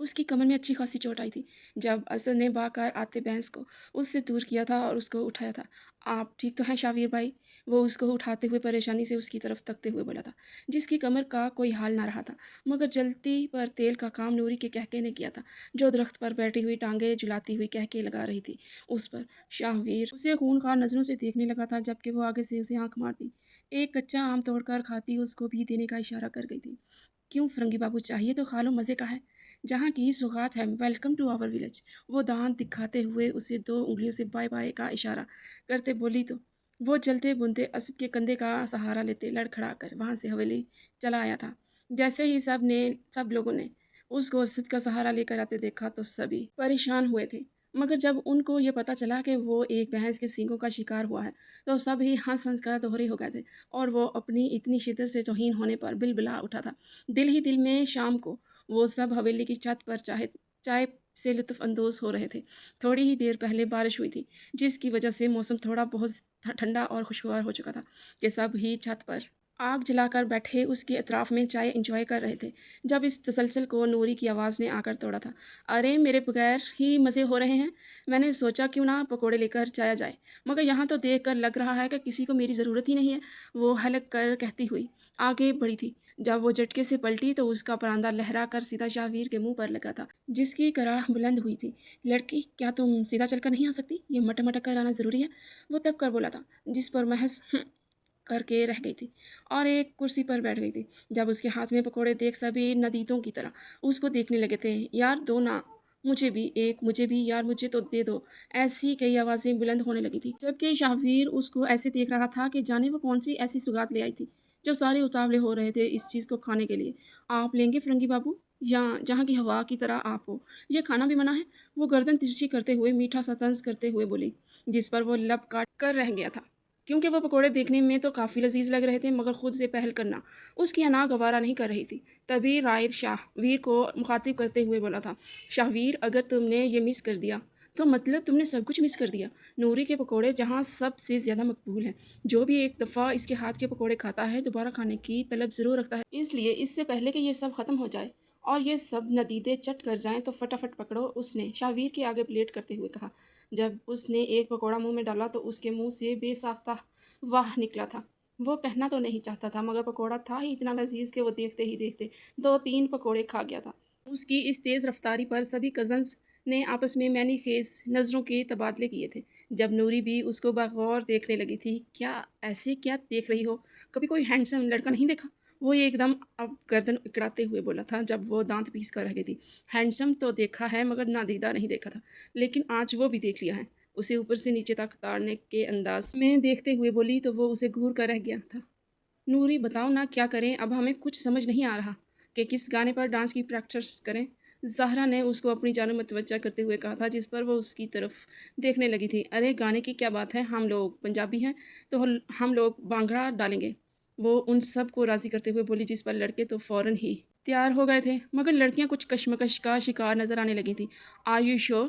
اس کی کمر میں اچھی خاصی چوٹ آئی تھی جب اسد نے باکار آتے بینس کو اس سے دور کیا تھا اور اس کو اٹھایا تھا۔ آپ ٹھیک تو ہیں شاویر بھائی؟ وہ اس کو اٹھاتے ہوئے پریشانی سے اس کی طرف تکتے ہوئے بولا تھا، جس کی کمر کا کوئی حال نہ رہا تھا، مگر جلتی پر تیل کا کام نوری کے کہکے نے کیا تھا، جو درخت پر بیٹھی ہوئی ٹانگیں جلاتی ہوئی کہکے لگا رہی تھی اس پر۔ شاہویر اسے خونخوار نظروں سے دیکھنے لگا تھا جبکہ وہ آگے سے اسے آنکھ مارتی ایک کچا آم توڑ کر کھاتی اس کو بھی دینے کا اشارہ کر گئی تھی۔ کیوں فرنگی بابو، چاہیے تو کھا لو، مزے کا ہے، جہاں کی سوغات ہے، ویلکم ٹو آور ولیج۔ وہ دانت دکھاتے ہوئے اسے 2 انگلیوں سے بائے بائے کا اشارہ کرتے بولی تو وہ چلتے بنتے اسد کے کندھے کا سہارا لیتے لڑکھڑا کر وہاں سے حویلی چلا آیا تھا۔ جیسے ہی سب لوگوں نے اس کو اسد کا سہارا لے کر آتے دیکھا تو سبھی پریشان ہوئے تھے، مگر جب ان کو یہ پتہ چلا کہ وہ ایک بھینس کے سینگوں کا شکار ہوا ہے تو سب ہی ہنس کر دوہرے ہو گئے تھے، اور وہ اپنی اتنی شدت سے توہین ہونے پر بلبلا اٹھا تھا۔ دل ہی دل میں شام کو وہ سب حویلی کی چھت پر چائے سے لطف اندوز ہو رہے تھے۔ تھوڑی ہی دیر پہلے بارش ہوئی تھی جس کی وجہ سے موسم تھوڑا بہت ٹھنڈا اور خوشگوار ہو چکا تھا کہ سب ہی چھت پر آگ جلا کر بیٹھے اس کے اطراف میں چائے انجوائے کر رہے تھے جب اس تسلسل کو نوری کی آواز نے آ کر توڑا تھا۔ ارے میرے بغیر ہی مزے ہو رہے ہیں، میں نے سوچا کیوں نہ پکوڑے لے کر جایا جائے، مگر یہاں تو دیکھ کر لگ رہا ہے کہ کسی کو میری ضرورت ہی نہیں ہے، وہ ہلک کر کہتی ہوئی آگے بڑھی تھی۔ جب وہ جھٹکے سے پلٹی تو اس کا پراندہ لہرا کر سیدھا شاہویر کے منہ پر لگا تھا، جس کی کراہ بلند ہوئی تھی۔ لڑکی، کیا تم سیدھا چل کر نہیں آ سکتی؟ یہ مٹک مٹک کر آنا ضروری ہے؟ وہ تب کر بولا تھا، جس پر محض کر کے رہ گئی تھی اور ایک کرسی پر بیٹھ گئی تھی۔ جب اس کے ہاتھ میں پکوڑے دیکھ سبھی ندیدوں کی طرح اس کو دیکھنے لگے تھے۔ یار دو نا، مجھے بھی ایک، مجھے بھی یار، مجھے تو دے دو، ایسی کئی آوازیں بلند ہونے لگی تھی، جبکہ شاہویر اس کو ایسے دیکھ رہا تھا کہ جانے وہ کون سی ایسی سوغات لے آئی تھی جو سارے اتاولے ہو رہے تھے اس چیز کو کھانے کے لیے۔ آپ لیں گے فرنگی بابو؟ یا جہاں کی ہوا کی طرح آپ ہو، یہ کھانا بھی منع ہے؟ وہ گردن ترچھی کرتے ہوئے میٹھا سا طنز کرتے ہوئے بولی، جس پر وہ لب کاٹ کر رہ گیا تھا، کیونکہ وہ پکوڑے دیکھنے میں تو کافی لذیذ لگ رہے تھے مگر خود سے پہل کرنا اس کی انا گوارا نہیں کر رہی تھی۔ تبھی رائد شاہویر کو مخاطب کرتے ہوئے بولا تھا، شاہویر، اگر تم نے یہ مس کر دیا تو مطلب تم نے سب کچھ مس کر دیا۔ نوری کے پکوڑے جہاں سب سے زیادہ مقبول ہیں، جو بھی ایک دفعہ اس کے ہاتھ کے پکوڑے کھاتا ہے دوبارہ کھانے کی طلب ضرور رکھتا ہے، اس لیے اس سے پہلے کہ یہ سب ختم ہو جائے اور یہ سب ندیدے چٹ کر جائیں تو فٹافٹ پکڑو، اس نے شاہویر کے آگے پلیٹ کرتے ہوئے کہا۔ جب اس نے ایک پکوڑا منہ میں ڈالا تو اس کے منہ سے بے ساختہ واہ نکلا تھا۔ وہ کہنا تو نہیں چاہتا تھا مگر پکوڑا تھا ہی اتنا لذیذ کہ وہ دیکھتے ہی دیکھتے 2-3 پکوڑے کھا گیا تھا۔ اس کی اس تیز رفتاری پر سبھی کزنز نے آپس میں معنی خیز نظروں کے تبادلے کیے تھے۔ جب نوری بھی اس کو بغور دیکھنے لگی تھی، کیا ایسے کیا دیکھ رہی ہو، کبھی کوئی ہینڈسم لڑکا نہیں دیکھا؟ وہ ایک دم اب گردن اکڑاتے ہوئے بولا تھا جب وہ دانت پیس کر رہ گئی تھی۔ ہینڈسم تو دیکھا ہے مگر نادیدہ نہیں دیکھا تھا، لیکن آج وہ بھی دیکھ لیا ہے۔ اسے اوپر سے نیچے تک تاڑنے کے انداز میں دیکھتے ہوئے بولی تو وہ اسے گھور کر رہ گیا تھا۔ نوری، بتاؤ نا کیا کریں، اب ہمیں کچھ سمجھ نہیں آ رہا کہ کس گانے پر ڈانس کی پریکٹس کریں۔ زہرا نے اس کو اپنی جانب متوجہ کرتے ہوئے کہا تھا، جس پر وہ اس کی طرف دیکھنے لگی تھی۔ ارے گانے کی کیا بات ہے، ہم لوگ پنجابی ہیں تو ہم لوگ بانگڑا ڈالیں گے، وہ ان سب کو راضی کرتے ہوئے بولی، جس پر لڑکے تو فوراً ہی تیار ہو گئے تھے مگر لڑکیاں کچھ کشمکش کا شکار نظر آنے لگی تھیں۔ آر یو شیور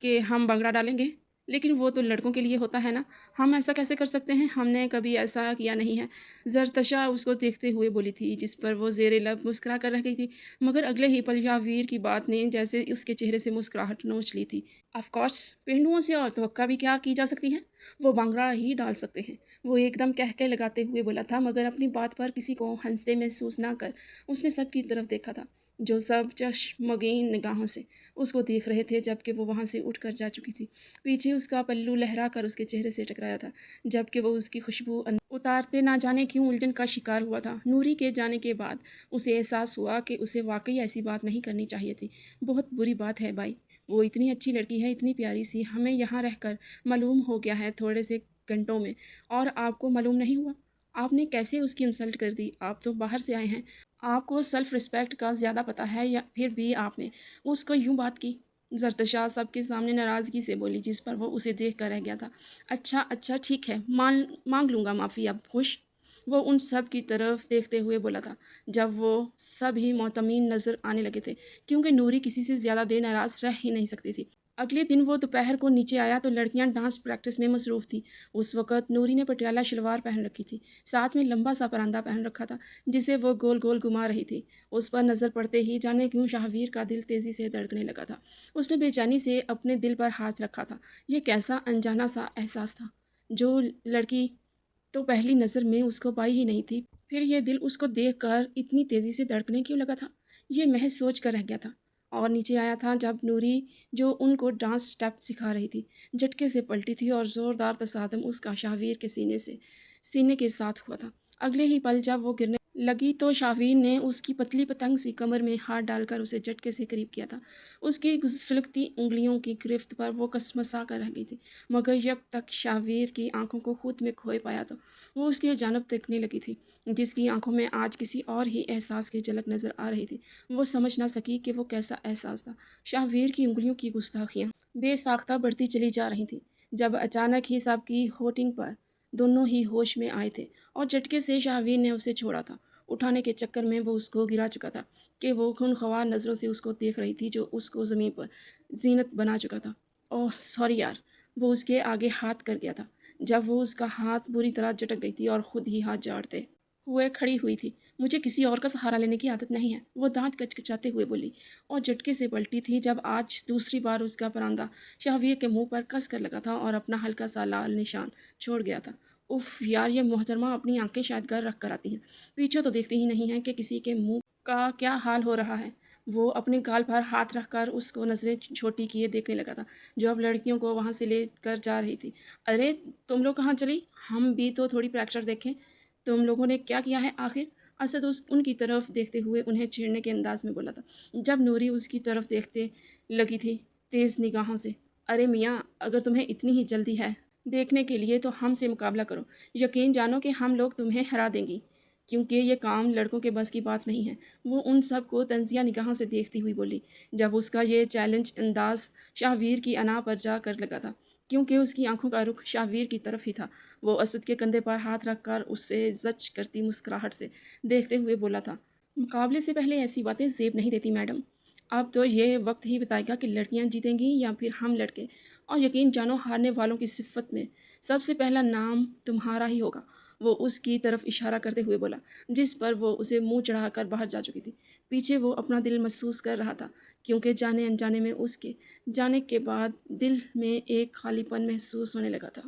کہ ہم بانگڑا ڈالیں گے؟ لیکن وہ تو لڑکوں کے لیے ہوتا ہے نا، ہم ایسا کیسے کر سکتے ہیں، ہم نے کبھی ایسا کیا نہیں ہے، زرتشا اس کو دیکھتے ہوئے بولی تھی، جس پر وہ زیر لب مسکرا کر رہ گئی تھی مگر اگلے ہی پل شاہویر کی بات نے جیسے اس کے چہرے سے مسکراہٹ نوچ لی تھی۔ آف کورس، پینڈوؤں سے اور توقع بھی کیا کی جا سکتی ہے، وہ بانگڑا ہی ڈال سکتے ہیں، وہ ایک دم کہکے لگاتے ہوئے بولا تھا مگر اپنی بات پر کسی کو ہنستے محسوس نہ کر اس نے سب کی طرف دیکھا تھا، جو سب چشمگین نگاہوں سے اس کو دیکھ رہے تھے جبکہ وہ وہاں سے اٹھ کر جا چکی تھی۔ پیچھے اس کا پلو لہرا کر اس کے چہرے سے ٹکرایا تھا جبکہ وہ اس کی خوشبو اتارتے نہ جانے کیوں الجھن کا شکار ہوا تھا۔ نوری کے جانے کے بعد اسے احساس ہوا کہ اسے واقعی ایسی بات نہیں کرنی چاہیے تھی۔ بہت بری بات ہے بھائی، وہ اتنی اچھی لڑکی ہے، اتنی پیاری سی، ہمیں یہاں رہ کر معلوم ہو گیا ہے تھوڑے سے گھنٹوں میں، اور آپ کو معلوم نہیں ہوا؟ آپ نے کیسے اس کی انسلٹ کر دی؟ آپ تو باہر سے آئے ہیں، آپ کو سیلف رسپیکٹ کا زیادہ پتہ ہے، یا پھر بھی آپ نے اس کو یوں بات کی؟ زرتشا سب کے سامنے ناراضگی سے بولی، جس پر وہ اسے دیکھ کر رہ گیا تھا۔ اچھا ٹھیک ہے، مانگ لوں گا معافی، اب خوش؟ وہ ان سب کی طرف دیکھتے ہوئے بولا تھا جب وہ سب ہی مطمئن نظر آنے لگے تھے، کیونکہ نوری کسی سے زیادہ دیر ناراض رہ ہی نہیں سکتی تھی۔ اگلے دن وہ دوپہر کو نیچے آیا تو لڑکیاں ڈانس پریکٹس میں مصروف تھیں۔ اس وقت نوری نے پٹیالہ شلوار پہن رکھی تھی، ساتھ میں لمبا سا پراندہ پہن رکھا تھا جسے وہ گول گول گھما رہی تھی۔ اس پر نظر پڑتے ہی جانے کیوں شاہویر کا دل تیزی سے دھڑکنے لگا تھا۔ اس نے بے چینی سے اپنے دل پر ہاتھ رکھا تھا۔ یہ کیسا انجانا سا احساس تھا؟ جو لڑکی تو پہلی نظر میں اس کو پائی ہی نہیں تھی، پھر یہ دل اس کو دیکھ کر اتنی تیزی سے دھڑکنے کیوں لگا تھا؟ یہ محض سوچ کر رہ گیا تھا اور نیچے آیا تھا جب نوری جو ان کو ڈانس سٹیپ سکھا رہی تھی جھٹکے سے پلٹی تھی اور زوردار تصادم اس کا شاہویر کے سینے کے ساتھ ہوا تھا۔ اگلے ہی پل جب وہ گرنے لگی تو شاہویر نے اس کی پتلی پتنگ سی کمر میں ہاتھ ڈال کر اسے جھٹکے سے قریب کیا تھا۔ اس کی سلگتی انگلیوں کی گرفت پر وہ کسمسا کر رہ گئی تھی، مگر یک تک شاہویر کی آنکھوں کو خود میں کھوئے پایا تو وہ اس کی جانب دیکھنے لگی تھی، جس کی آنکھوں میں آج کسی اور ہی احساس کی جھلک نظر آ رہی تھی۔ وہ سمجھ نہ سکی کہ وہ کیسا احساس تھا۔ شاہویر کی انگلیوں کی گستاخیاں بے ساختہ بڑھتی چلی جا رہی تھیں جب اچانک ہی سب کی ہوٹنگ پر دونوں ہی ہوش میں آئے تھے اور جھٹکے سے شاہویر نے اسے چھوڑا تھا۔ اٹھانے کے چکر میں وہ اس کو گرا چکا تھا کہ وہ خونخوار نظروں سے اس کو دیکھ رہی تھی جو اس کو زمین پر زینت بنا چکا تھا۔ اوہ سوری یار، وہ اس کے آگے ہاتھ کر گیا تھا جب وہ اس کا ہاتھ بری طرح جھٹک گئی تھی اور خود ہی ہاتھ جاڑتے ہوئے کھڑی ہوئی تھی۔ مجھے کسی اور کا سہارا لینے کی عادت نہیں ہے، وہ دانت کچکچاتے ہوئے بولی اور جھٹکے سے پلٹی تھی جب آج دوسری بار اس کا پراندہ شاہویر کے منہ پر کس کر لگا تھا اور اپنا ہلکا سا لال نشان چھوڑ گیا تھا۔ اف یار، یہ محترمہ اپنی آنکھیں شاید گر رکھ کر آتی ہیں، پیچھے تو دیکھتی ہی نہیں ہے کہ کسی کے منہ کا کیا حال ہو رہا ہے۔ وہ اپنے گال پر ہاتھ رکھ کر اس کو نظریں چھوٹی کیے دیکھنے لگا تھا جو اب لڑکیوں کو وہاں سے لے کر جا رہی تھی۔ ارے تم لوگ کہاں چلی؟ ہم بھی تو تھوڑی پریکٹس دیکھیں، تم لوگوں نے کیا کیا ہے آخر؟ اسد ان کی طرف دیکھتے ہوئے انہیں چھیڑنے کے انداز میں بولا تھا جب نوری اس کی طرف دیکھتے لگی تھی تیز نگاہوں سے۔ ارے میاں، اگر تمہیں اتنی ہی جلدی ہے دیکھنے کے لیے تو ہم سے مقابلہ کرو، یقین جانو کہ ہم لوگ تمہیں ہرا دیں گی، کیونکہ یہ کام لڑکوں کے بس کی بات نہیں ہے۔ وہ ان سب کو طنزیہ نگاہوں سے دیکھتی ہوئی بولی جب اس کا یہ چیلنج انداز شاہویر کی انا پر جا کر لگا تھا، کیونکہ اس کی آنکھوں کا رخ شاہویر کی طرف ہی تھا۔ وہ اسد کے کندھے پر ہاتھ رکھ کر اسے زچ کرتی مسکراہٹ سے دیکھتے ہوئے بولا تھا، مقابلے سے پہلے ایسی باتیں زیب نہیں دیتی میڈم۔ اب تو یہ وقت ہی بتائے گا کہ لڑکیاں جیتیں گی یا پھر ہم لڑکے، اور یقین جانو ہارنے والوں کی صفت میں سب سے پہلا نام تمہارا ہی ہوگا۔ وہ اس کی طرف اشارہ کرتے ہوئے بولا جس پر وہ اسے منہ چڑھا کر باہر جا چکی تھی۔ پیچھے وہ اپنا دل محسوس کر رہا تھا، کیونکہ جانے انجانے میں اس کے جانے کے بعد دل میں ایک خالی پن محسوس ہونے لگا تھا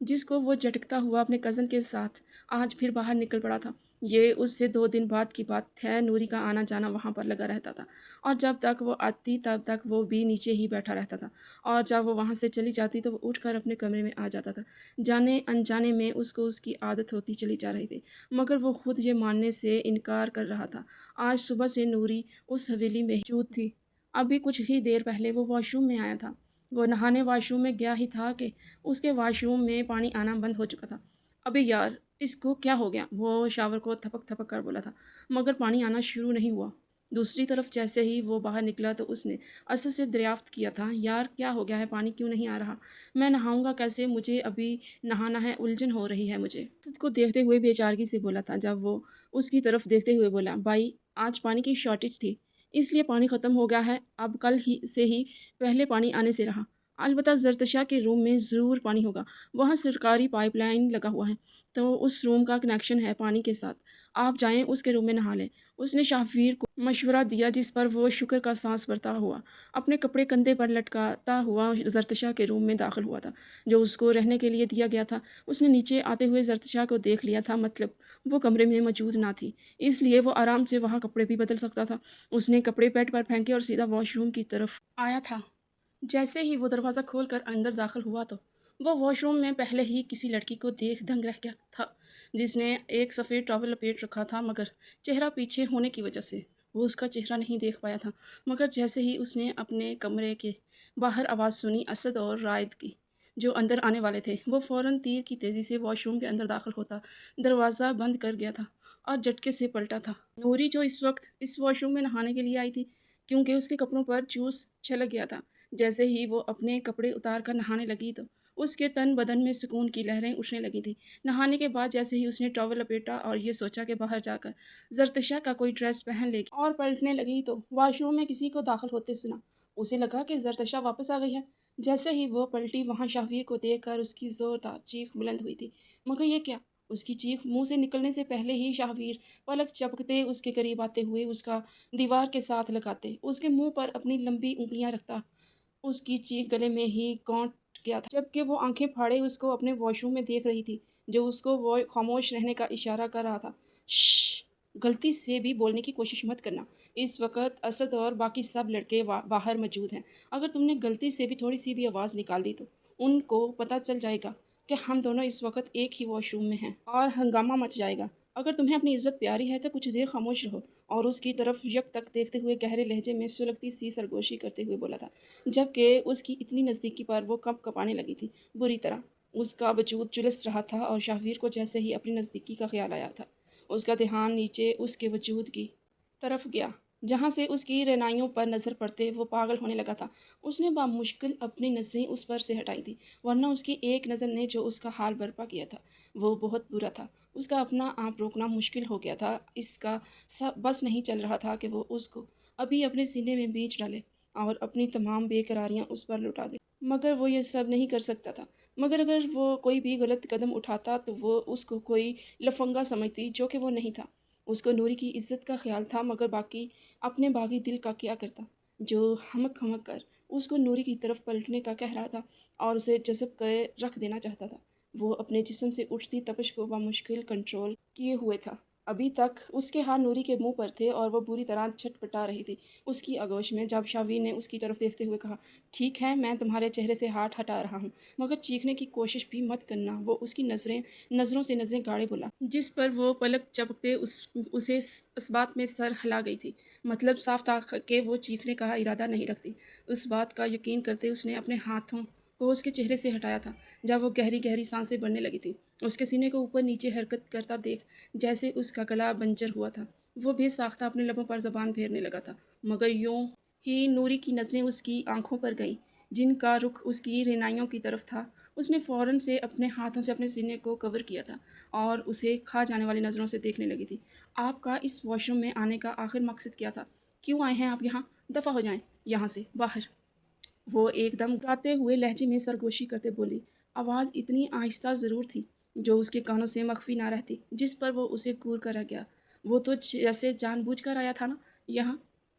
جس کو وہ جھٹکتا ہوا اپنے کزن کے ساتھ آج پھر باہر نکل پڑا تھا۔ یہ اس سے 2 دن بعد کی بات ہے۔ نوری کا آنا جانا وہاں پر لگا رہتا تھا اور جب تک وہ آتی تب تک وہ بھی نیچے ہی بیٹھا رہتا تھا، اور جب وہ وہاں سے چلی جاتی تو وہ اٹھ کر اپنے کمرے میں آ جاتا تھا۔ جانے انجانے میں اس کو اس کی عادت ہوتی چلی جا رہی تھی، مگر وہ خود یہ ماننے سے انکار کر رہا تھا۔ آج صبح سے نوری اس حویلی میں موجود تھی۔ ابھی کچھ ہی دیر پہلے وہ واش روم میں آیا تھا۔ وہ نہانے واش روم میں گیا ہی تھا کہ اس کے واش روم میں پانی آنا بند ہو چکا تھا۔ ابے یار، اس کو کیا ہو گیا؟ وہ شاور کو تھپک تھپک کر بولا تھا، مگر پانی آنا شروع نہیں ہوا۔ دوسری طرف جیسے ہی وہ باہر نکلا تو اس نے اسد سے دریافت کیا تھا، یار کیا ہو گیا ہے، پانی کیوں نہیں آ رہا؟ میں نہاؤں گا کیسے؟ مجھے ابھی نہانا ہے، الجھن ہو رہی ہے مجھے، اسد کو دیکھتے ہوئے بے چارگی سے بولا تھا جب وہ اس کی طرف دیکھتے ہوئے بولا، بھائی آج پانی کی شارٹیج تھی اس لیے پانی ختم ہو گیا ہے، اب کل ہی سے ہی پہلے پانی آنے سے رہا۔ البتہ زرتشا کے روم میں ضرور پانی ہوگا، وہاں سرکاری پائپ لائن لگا ہوا ہے تو اس روم کا کنیکشن ہے پانی کے ساتھ، آپ جائیں اس کے روم میں نہا لیں۔ اس نے شاہویر کو مشورہ دیا جس پر وہ شکر کا سانس بھرتا ہوا اپنے کپڑے کندھے پر لٹکاتا ہوا زرتشا کے روم میں داخل ہوا تھا جو اس کو رہنے کے لیے دیا گیا تھا۔ اس نے نیچے آتے ہوئے زرتشا کو دیکھ لیا تھا، مطلب وہ کمرے میں موجود نہ تھی، اس لیے وہ آرام سے وہاں کپڑے بھی بدل سکتا تھا۔ اس نے کپڑے بیڈ پر پھینکے اور سیدھا واش روم کی طرف آیا تھا۔ جیسے ہی وہ دروازہ کھول کر اندر داخل ہوا تو وہ واش روم میں پہلے ہی کسی لڑکی کو دیکھ دنگ رہ گیا تھا جس نے ایک سفید ٹاول لپیٹ رکھا تھا، مگر چہرہ پیچھے ہونے کی وجہ سے وہ اس کا چہرہ نہیں دیکھ پایا تھا۔ مگر جیسے ہی اس نے اپنے کمرے کے باہر آواز سنی اسد اور رائد کی جو اندر آنے والے تھے، وہ فوراً تیر کی تیزی سے واش روم کے اندر داخل ہوتا دروازہ بند کر گیا تھا اور جھٹکے سے پلٹا تھا۔ نوری جو اس وقت اس واش روم میں نہانے کے لیے آئی تھی، کیونکہ اس کے کپڑوں پر جوس چھلک گیا تھا، جیسے ہی وہ اپنے کپڑے اتار کر نہانے لگی تو اس کے تن بدن میں سکون کی لہریں اٹھنے لگی تھیں۔ نہانے کے بعد جیسے ہی اس نے ٹاول لپیٹا اور یہ سوچا کہ باہر جا کر زرتشا کا کوئی ڈریس پہن لے گی اور پلٹنے لگی تو واش روم میں کسی کو داخل ہوتے سنا۔ اسے لگا کہ زرتشا واپس آ گئی ہے۔ جیسے ہی وہ پلٹی وہاں شاہویر کو دیکھ کر اس کی زوردار چیخ بلند ہوئی تھی، مگر یہ کیا! اس کی چیخ منہ سے نکلنے سے پہلے ہی شاہویر پلک جھپکتے اس کے قریب آتے ہوئے اس کا دیوار کے ساتھ لگاتے، اس کے منہ پر اپنی لمبی انگلیاں رکھتا اس کی چیخ گلے میں ہی گونٹ گیا تھا، جبکہ وہ آنکھیں پھاڑے اس کو اپنے واش روم میں دیکھ رہی تھی، جو اس کو وہ خاموش رہنے کا اشارہ کر رہا تھا۔ شش! غلطی سے بھی بولنے کی کوشش مت کرنا، اس وقت اسد اور باقی سب لڑکے باہر موجود ہیں۔ اگر تم نے غلطی سے بھی تھوڑی سی بھی آواز نکال دی تو ان کو پتہ چل جائے گا کہ ہم دونوں اس وقت ایک ہی واش روم میں ہیں اور ہنگامہ مچ جائے گا۔ اگر تمہیں اپنی عزت پیاری ہے تو کچھ دیر خاموش رہو۔ اور اس کی طرف یک تک دیکھتے ہوئے گہرے لہجے میں سلگتی سی سرگوشی کرتے ہوئے بولا تھا، جبکہ اس کی اتنی نزدیکی پر وہ کپ کپانے لگی تھی بری طرح۔ اس کا وجود جلس رہا تھا اور شاہویر کو جیسے ہی اپنی نزدیکی کا خیال آیا تھا، اس کا دھیان نیچے اس کے وجود کی طرف گیا، جہاں سے اس کی رہنائیوں پر نظر پڑتے وہ پاگل ہونے لگا تھا۔ اس نے بامشکل اپنی نظریں اس پر سے ہٹائی تھی، ورنہ اس کی ایک نظر نے جو اس کا حال برپا کیا تھا وہ بہت برا تھا۔ اس کا اپنا آپ روکنا مشکل ہو گیا تھا، اس کا بس نہیں چل رہا تھا کہ وہ اس کو ابھی اپنے سینے میں بیچ ڈالے اور اپنی تمام بے قراریاں اس پر لٹا دے، مگر وہ یہ سب نہیں کر سکتا تھا۔ مگر اگر وہ کوئی بھی غلط قدم اٹھاتا تو وہ اس کو کوئی لفنگا سمجھتی، جو کہ وہ نہیں تھا۔ اس کو نوری کی عزت کا خیال تھا، مگر باقی اپنے باغی دل کا کیا کرتا، جو ہمک ہمک کر اس کو نوری کی طرف پلٹنے کا کہہ رہا تھا اور اسے جذب کر رکھ دینا چاہتا تھا۔ وہ اپنے جسم سے اٹھتی تپش کو بامشکل کنٹرول کیے ہوئے تھا۔ ابھی تک اس کے ہاتھ نوری کے منہ پر تھے اور وہ بری طرح چھٹپٹا رہی تھی اس کی آغوش میں، جب شاہویر نے اس کی طرف دیکھتے ہوئے کہا، ٹھیک ہے میں تمہارے چہرے سے ہاتھ ہٹا رہا ہوں، مگر چیخنے کی کوشش بھی مت کرنا۔ وہ اس کی نظروں سے نظریں گاڑے بولا، جس پر وہ پلک جھپکتے اسے اس بات میں سر ہلا گئی تھی، مطلب صاف تھا کہ وہ چیخنے کا ارادہ نہیں رکھتی۔ اس بات کا یقین کرتے اس نے اپنے ہاتھوں کو اس کے چہرے سے ہٹایا تھا، جب وہ گہری گہری سانسیں بھرنے لگی تھی، اس کے سینے کو اوپر نیچے حرکت کرتا دیکھ جیسے اس کا گلا بنجر ہوا تھا۔ وہ بے ساختہ اپنے لبوں پر زبان پھیرنے لگا تھا، مگر یوں ہی نوری کی نظریں اس کی آنکھوں پر گئیں، جن کا رخ اس کی رہنائیوں کی طرف تھا۔ اس نے فوراً سے اپنے ہاتھوں سے اپنے سینے کو کور کیا تھا اور اسے کھا جانے والی نظروں سے دیکھنے لگی تھی۔ آپ کا اس واش روم میں آنے کا آخر مقصد کیا تھا؟ کیوں آئے ہیں آپ یہاں؟ دفع ہو جائیں یہاں سے باہر۔ وہ ایک دم گھبراتے ہوئے لہجے میں سرگوشی کرتے بولی، آواز اتنی آہستہ ضرور تھی جو اس کے کانوں سے مخفی نہ رہتی، جس پر وہ اسے گور کر رہ گیا۔ وہ تو جیسے جان بوجھ کر آیا تھا نا یہاں۔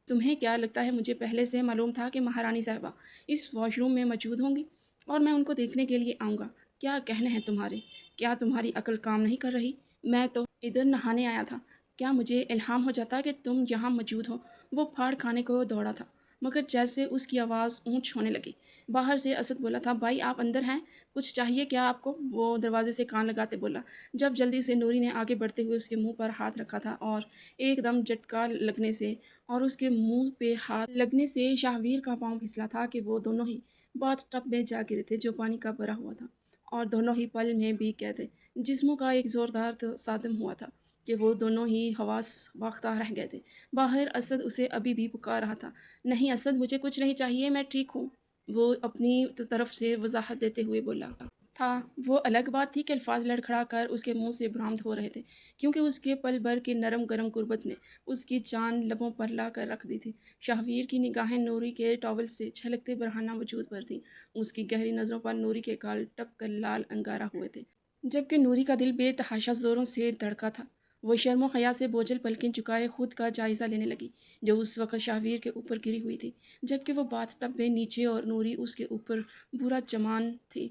تمہیں کیا لگتا ہے مجھے پہلے سے معلوم تھا کہ مہارانی صاحبہ اس واش روم میں موجود ہوں گی اور میں ان کو دیکھنے کے لیے آؤں گا؟ کیا کہنے ہیں تمہارے؟ کیا تمہاری عقل کام نہیں کر رہی؟ میں تو ادھر نہانے آیا تھا، کیا مجھے الہام ہو جاتا کہ تم یہاں موجود ہو؟ وہ پھاڑ کھانے کو دوڑا تھا، مگر جیسے اس کی آواز اونچ ہونے لگی، باہر سے اسد بولا تھا، بھائی آپ اندر ہیں؟ کچھ چاہیے کیا آپ کو؟ وہ دروازے سے کان لگاتے بولا، جب جلدی سے نوری نے آگے بڑھتے ہوئے اس کے منہ پر ہاتھ رکھا تھا اور ایک دم جھٹکا لگنے سے اور اس کے منہ پہ ہاتھ لگنے سے شاہویر کا پاؤں پھسلا تھا کہ وہ دونوں ہی باتھ ٹب میں جا گرے تھے جو پانی کا بھرا ہوا تھا، اور دونوں ہی پل میں بھیگ گئے تھے۔ جسموں کا ایک زوردار تصادم ہوا تھا کہ وہ دونوں ہی حواس باختہ رہ گئے تھے۔ باہر اسد اسے ابھی بھی پکار رہا تھا، نہیں اسد مجھے کچھ نہیں چاہیے، میں ٹھیک ہوں، وہ اپنی طرف سے وضاحت دیتے ہوئے بولا تھا۔ وہ الگ بات تھی کہ الفاظ لڑکھڑا کر اس کے منہ سے برآمد ہو رہے تھے، کیونکہ اس کے پل بھر کی نرم گرم قربت نے اس کی جان لبوں پر لا کر رکھ دی تھی۔ شاہویر کی نگاہیں نوری کے ٹاول سے چھلکتے برہنہ وجود پر تھیں، اس کی گہری نظروں پر نوری کے گال ٹپ کر لال انگارہ ہوئے تھے، جبکہ نوری کا دل بے تحاشا زوروں سے دھڑکا تھا۔ وہ شرم و حیا سے بوجھل پلکیں چکائے خود کا جائزہ لینے لگی، جو اس وقت شاہویر کے اوپر گری ہوئی تھی، جبکہ وہ باتھ ٹب میں نیچے اور نوری اس کے اوپر برا چمان تھی۔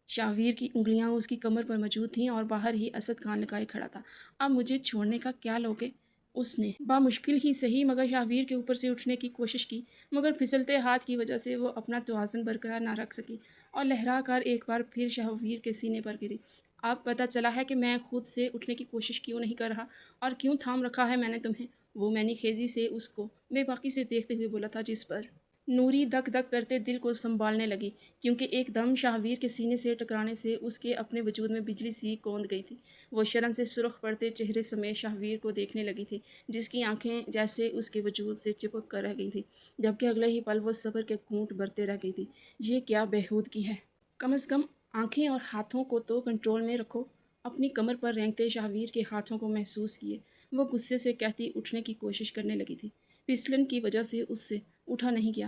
شاہویر کی انگلیاں اس کی کمر پر موجود تھیں اور باہر ہی اسد کان لگائے کھڑا تھا۔ اب مجھے چھوڑنے کا کیا لوگے؟ اس نے بامشکل ہی صحیح مگر شاہویر کے اوپر سے اٹھنے کی کوشش کی، مگر پھسلتے ہاتھ کی وجہ سے وہ اپنا توازن برقرار نہ رکھ سکی اور لہرا کر ایک بار پھر شاہویر کے سینے پر گری۔ اب پتہ چلا ہے کہ میں خود سے اٹھنے کی کوشش کیوں نہیں کر رہا اور کیوں تھام رکھا ہے میں نے تمہیں، وہ مینی خیزی سے اس کو بے باکی سے دیکھتے ہوئے بولا تھا، جس پر نوری دک دک کرتے دل کو سنبھالنے لگی، کیونکہ ایک دم شاہویر کے سینے سے ٹکرانے سے اس کے اپنے وجود میں بجلی سی کوند گئی تھی۔ وہ شرم سے سرخ پڑتے چہرے سمیت شاہویر کو دیکھنے لگی تھی، جس کی آنکھیں جیسے اس کے وجود سے چپک کر رہ گئی تھیں، جبکہ اگلے ہی پل وہ صبر کے گھونٹ بھرتے رہ گئی تھی۔ یہ کیا بےہودگی ہے! کم از کم آنکھیں اور ہاتھوں کو تو کنٹرول میں رکھو۔ اپنی کمر پر رینگتے شاہویر کے ہاتھوں کو محسوس کیے وہ غصے سے کہتی اٹھنے کی کوشش کرنے لگی تھی، پھسلن کی وجہ سے اس سے اٹھا نہیں گیا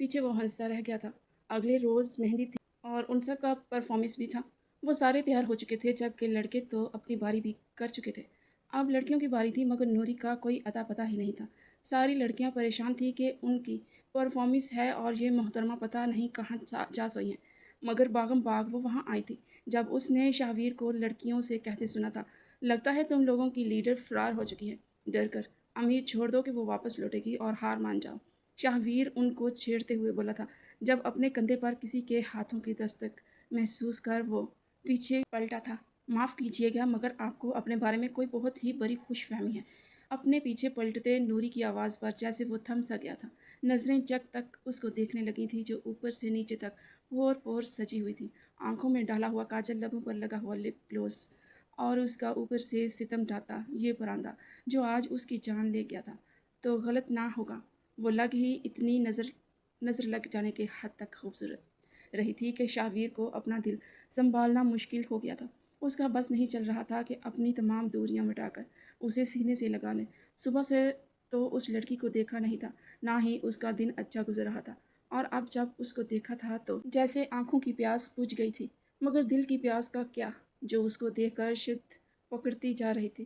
پیچھے وہ ہنستا رہ گیا تھا۔ اگلے روز مہندی تھی اور ان سب کا پرفارمنس بھی تھا۔ وہ سارے تیار ہو چکے تھے جبکہ لڑکے تو اپنی باری بھی کر چکے تھے۔ اب لڑکیوں کی باری تھی مگر نوری کا کوئی اتا پتہ ہی نہیں تھا۔ ساری لڑکیاں پریشان تھیں کہ ان کی پرفارمنس ہے اور یہ محترمہ پتہ نہیں کہاں جا سوئی ہیں۔ مگر باغم باغ وہ وہاں آئی تھی جب اس نے شاہویر کو لڑکیوں سے کہتے سنا تھا، لگتا ہے تم لوگوں کی لیڈر فرار ہو چکی ہے۔ ڈر کر امید چھوڑ دو کہ وہ واپس لوٹے گی اور ہار مان جاؤ، شاہویر ان کو چھیڑتے ہوئے بولا تھا۔ جب اپنے کندھے پر کسی کے ہاتھوں کی دستک محسوس کر وہ پیچھے پلٹا تھا۔ معاف کیجیے گا مگر آپ کو اپنے بارے میں کوئی بہت ہی بڑی خوش فہمی ہے۔ اپنے پیچھے پلٹتے نوری کی آواز پر جیسے وہ تھم سا گیا تھا۔ نظریں جگ تک اس کو دیکھنے لگی تھیں جو اوپر سے نیچے تک پور پور سجی ہوئی تھی۔ آنکھوں میں ڈالا ہوا کاجل، لبوں پر لگا ہوا لپ گلوس اور اس کا اوپر سے ستم ڈھاتا یہ پراندہ جو آج اس کی جان لے گیا تھا تو غلط نہ ہوگا وہ لگ ہی اتنی نظر لگ جانے کے حد تک خوبصورت رہی تھی کہ شاہویر کو اپنا دل سنبھالنا مشکل ہو گیا تھا۔ اس کا بس نہیں چل رہا تھا کہ اپنی تمام دوریاں مٹا کر اسے سینے سے لگا لے۔ صبح سے تو اس لڑکی کو دیکھا نہیں تھا، نہ ہی اس کا دن اچھا گزر رہا تھا، اور اب جب اس کو دیکھا تھا تو جیسے آنکھوں کی پیاس بجھ گئی تھی، مگر دل کی پیاس کا کیا جو اس کو دیکھ کر شدت پکڑتی جا رہی تھی۔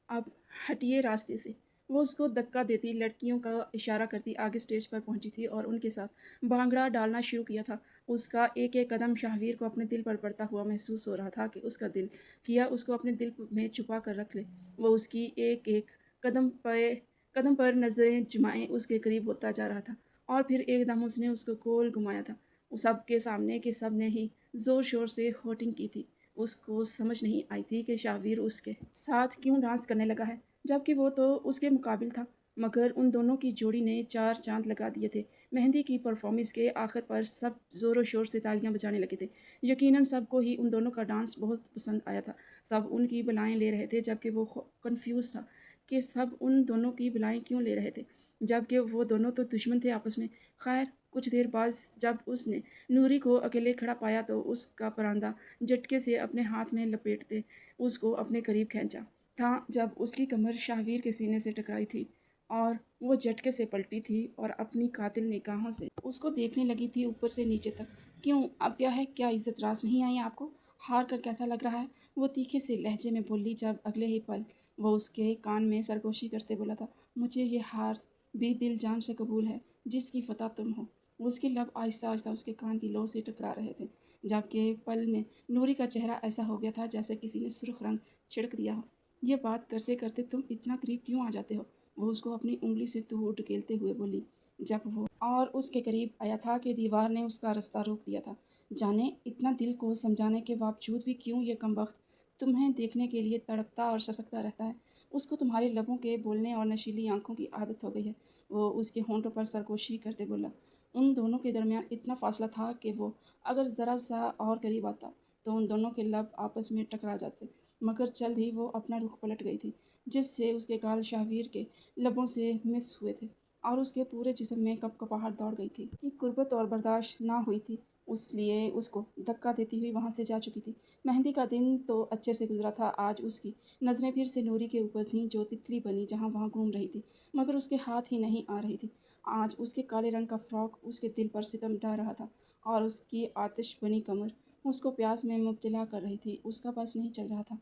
اب ہٹیے راستے سے، وہ اس کو دھکا دیتی لڑکیوں کا اشارہ کرتی آگے اسٹیج پر پہنچی تھی اور ان کے ساتھ بھانگڑا ڈالنا شروع کیا تھا۔ اس کا ایک ایک قدم شاہویر کو اپنے دل پر پڑتا ہوا محسوس ہو رہا تھا کہ اس کا دل کیا اس کو اپنے دل میں چھپا کر رکھ لے۔ وہ اس کی ایک ایک قدم پر نظریں جمائے اس کے قریب ہوتا جا رہا تھا، اور پھر ایک دم اس نے اس کو گول گھمایا تھا۔ سب کے سامنے کہ سب نے ہی زور شور سے ہوٹنگ کی تھی۔ اس کو سمجھ نہیں آئی تھی کہ شاہویر اس کے ساتھ کیوں ڈانس کرنے لگا ہے جبکہ وہ تو اس کے مقابل تھا، مگر ان دونوں کی جوڑی نے چار چاند لگا دیے تھے۔ مہندی کی پرفارمنس کے آخر پر سب زور و شور سے تالیاں بجانے لگے تھے۔ یقیناً سب کو ہی ان دونوں کا ڈانس بہت پسند آیا تھا۔ سب ان کی بلائیں لے رہے تھے جبکہ وہ کنفیوز تھا کہ سب ان دونوں کی بلائیں کیوں لے رہے تھے جبکہ وہ دونوں تو دشمن تھے آپس میں۔ خیر کچھ دیر بعد جب اس نے نوری کو اکیلے کھڑا پایا تو اس کا پراندہ جھٹکے سے اپنے ہاتھ میں لپیٹتے اس کو اپنے قریب کھینچا تھا جب اس کی کمر شاہویر کے سینے سے ٹکرائی تھی اور وہ جھٹکے سے پلٹی تھی اور اپنی قاتل نگاہوں سے اس کو دیکھنے لگی تھی اوپر سے نیچے تک۔ کیوں اب کیا ہے؟ کیا عزت راز نہیں آئی آپ کو؟ ہار کر کیسا لگ رہا ہے؟ وہ تیکھے سے لہجے میں بولی جب اگلے ہی پل وہ اس کے کان میں سرگوشی کرتے بولا تھا، مجھے یہ ہار بھی دل جان سے قبول ہے جس کی فتح تم ہو۔ اس کے لب آہستہ آہستہ اس کے کان کی لو سے ٹکرا رہے تھے جبکہ پل میں نوری کا چہرہ ایسا ہو گیا تھا جیسے کسی نے سرخ رنگ چھڑک دیا ہو۔ یہ بات کرتے کرتے تم اتنا قریب کیوں آ جاتے ہو؟ وہ اس کو اپنی انگلی سے دور ڈھکیلتے ہوئے بولی جب وہ اور اس کے قریب آیا تھا کہ دیوار نے اس کا رستہ روک دیا تھا۔ جانے اتنا دل کو سمجھانے کے باوجود بھی کیوں یہ کمبخت تمہیں دیکھنے کے لیے تڑپتا اور سسکتا رہتا ہے؟ اس کو تمہارے لبوں کے بولنے اور نشیلی آنکھوں کی عادت ہو گئی ہے، وہ اس کے ہونٹوں پر سرگوشی کرتے بولا۔ ان دونوں کے درمیان اتنا فاصلہ تھا کہ وہ اگر ذرا سا اور قریب آتا تو ان دونوں کے لب آپس میں ٹکرا جاتے، مگر جلد ہی وہ اپنا رخ پلٹ گئی تھی جس سے اس کے گال شاہویر کے لبوں سے مس ہوئے تھے اور اس کے پورے جسم میں کپکپاہٹ دوڑ گئی تھی کہ قربت اور برداشت نہ ہوئی تھی، اس لیے اس کو دھکا دیتی ہوئی وہاں سے جا چکی تھی۔ مہندی کا دن تو اچھے سے گزرا تھا۔ آج اس کی نظریں پھر سے نوری کے اوپر تھیں جو تتلی بنی جہاں وہاں گھوم رہی تھی مگر اس کے ہاتھ ہی نہیں آ رہی تھی۔ آج اس کے کالے رنگ کا فراک اس کے دل پر ستم ڈھا رہا تھا اور اس کی آتش بنی کمر اس کو پیاس میں مبتلا کر رہی تھی۔ اس کا بس نہیں چل رہا تھا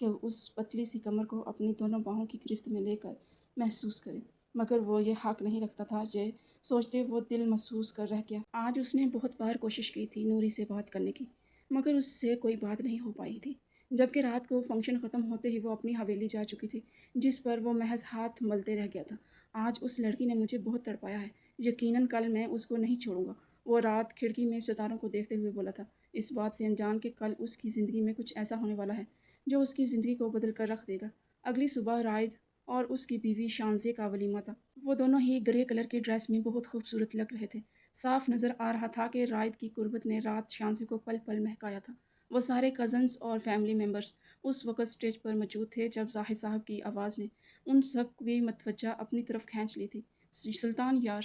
کہ اس پتلی سی کمر کو اپنی دونوں باہوں کی گرفت میں لے کر محسوس کرے، مگر وہ یہ حق نہیں رکھتا تھا۔ یہ سوچتے وہ دل محسوس کر رہ گیا۔ آج اس نے بہت بار کوشش کی تھی نوری سے بات کرنے کی مگر اس سے کوئی بات نہیں ہو پائی تھی، جبکہ رات کو فنکشن ختم ہوتے ہی وہ اپنی حویلی جا چکی تھی جس پر وہ محض ہاتھ ملتے رہ گیا تھا۔ آج اس لڑکی نے مجھے بہت تڑپایا ہے، یقیناً کل میں اس کو نہیں چھوڑوں گا، وہ رات کھڑکی میں ستاروں کو دیکھتے ہوئے بولا تھا، اس بات سے انجان کہ کل اس کی زندگی میں کچھ ایسا ہونے والا ہے جو اس کی زندگی کو بدل کر رکھ دے گا۔ اگلی صبح رائد اور اس کی بیوی شانزے کا ولیمہ تھا۔ وہ دونوں ہی گرے کلر کے ڈریس میں بہت خوبصورت لگ رہے تھے۔ صاف نظر آ رہا تھا کہ رائد کی قربت نے رات شانزے کو پل پل مہکایا تھا۔ وہ سارے کزنز اور فیملی ممبرز اس وقت اسٹیج پر موجود تھے جب زاہد صاحب کی آواز نے ان سب کی متوجہ اپنی طرف کھینچ لی تھی۔ سلطان یار،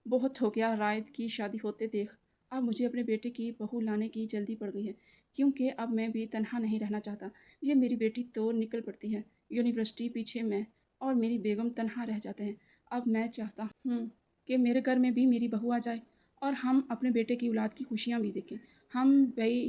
بہت ہو گیا رائد کی شادی ہوتے دیکھ، اب مجھے اپنے بیٹے کی بہو لانے کی جلدی پڑ گئی ہے کیونکہ اب میں بھی تنہا نہیں رہنا چاہتا۔ یہ میری بیٹی تو نکل پڑتی ہے یونیورسٹی، پیچھے میں اور میری بیگم تنہا رہ جاتے ہیں۔ اب میں چاہتا ہوں کہ میرے گھر میں بھی میری بہو آ جائے اور ہم اپنے بیٹے کی اولاد کی خوشیاں بھی دیکھیں۔ ہم بھائی